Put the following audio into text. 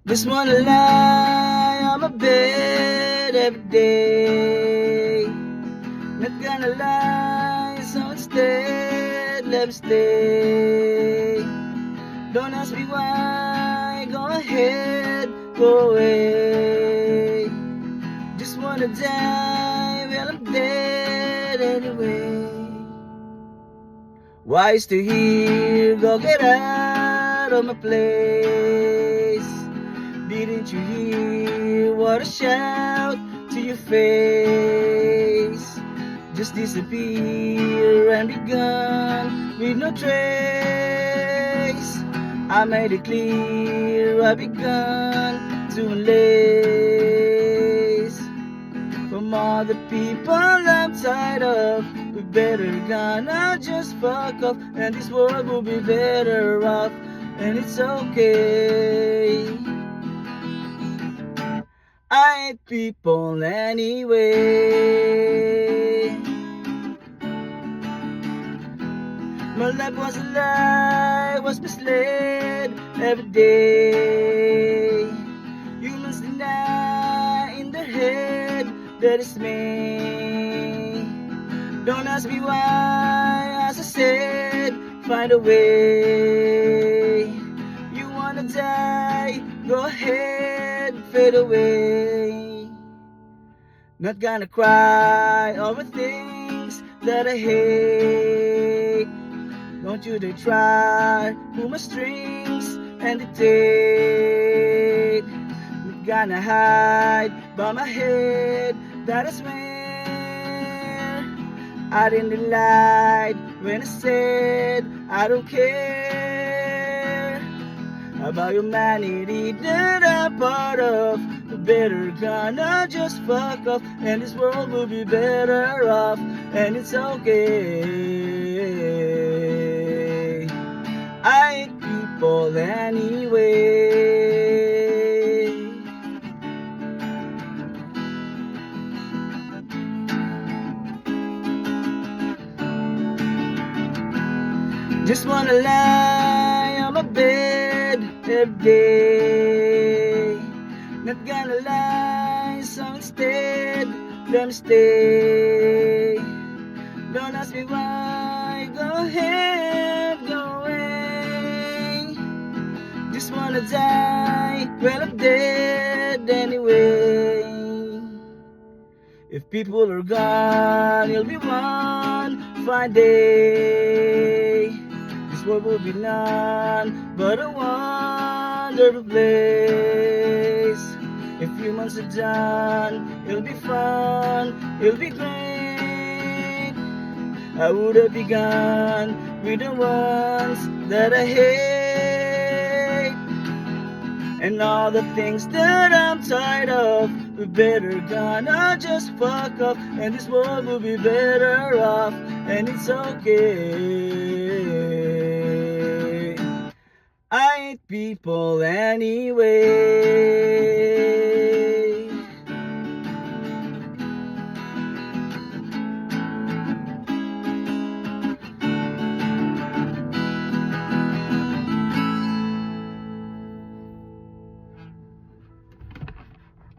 Just wanna lie on my bed every day. Not gonna lie, so instead let me stay. Don't ask me why, go ahead, go away. Just wanna die, well I'm dead anyway. Why you still here? Go get out of my place. Didn't you hear what I shout to your face? Just disappear and be gone with no trace. I made it clear I begun to enlace. From all the people I'm tired of, we better gonna just fuck off, and this world will be better off, and it's okay. I hate people anyway. My life was a lie, was misled every day. Humans deny in their head that it's me. Don't ask me why, as I said, find a way. You wanna die, go ahead, fade away. Not gonna cry over things that I hate. Don't you dare try, pull my strings and dictate. Not gonna hide by my head, that I swear. I didn't lie when I said I don't care about humanity that I'm part of. We better gonna just fuck off, and this world will be better off, and it's okay. I hate people anyway. Just wanna lie on my bed every day. Not gonna lie, so instead let me stay. Don't ask me why, go ahead, go away. Just wanna die, well I'm dead anyway. If people are gone, you'll be one fine day. This world will be none but a wonderful place. If humans are done, it'll be fun, it'll be great. I would have begun with the ones that I hate, and all the things that I'm tired of. We better gonna just fuck off, and this world will be better off, and it's okay. I hate people anyway.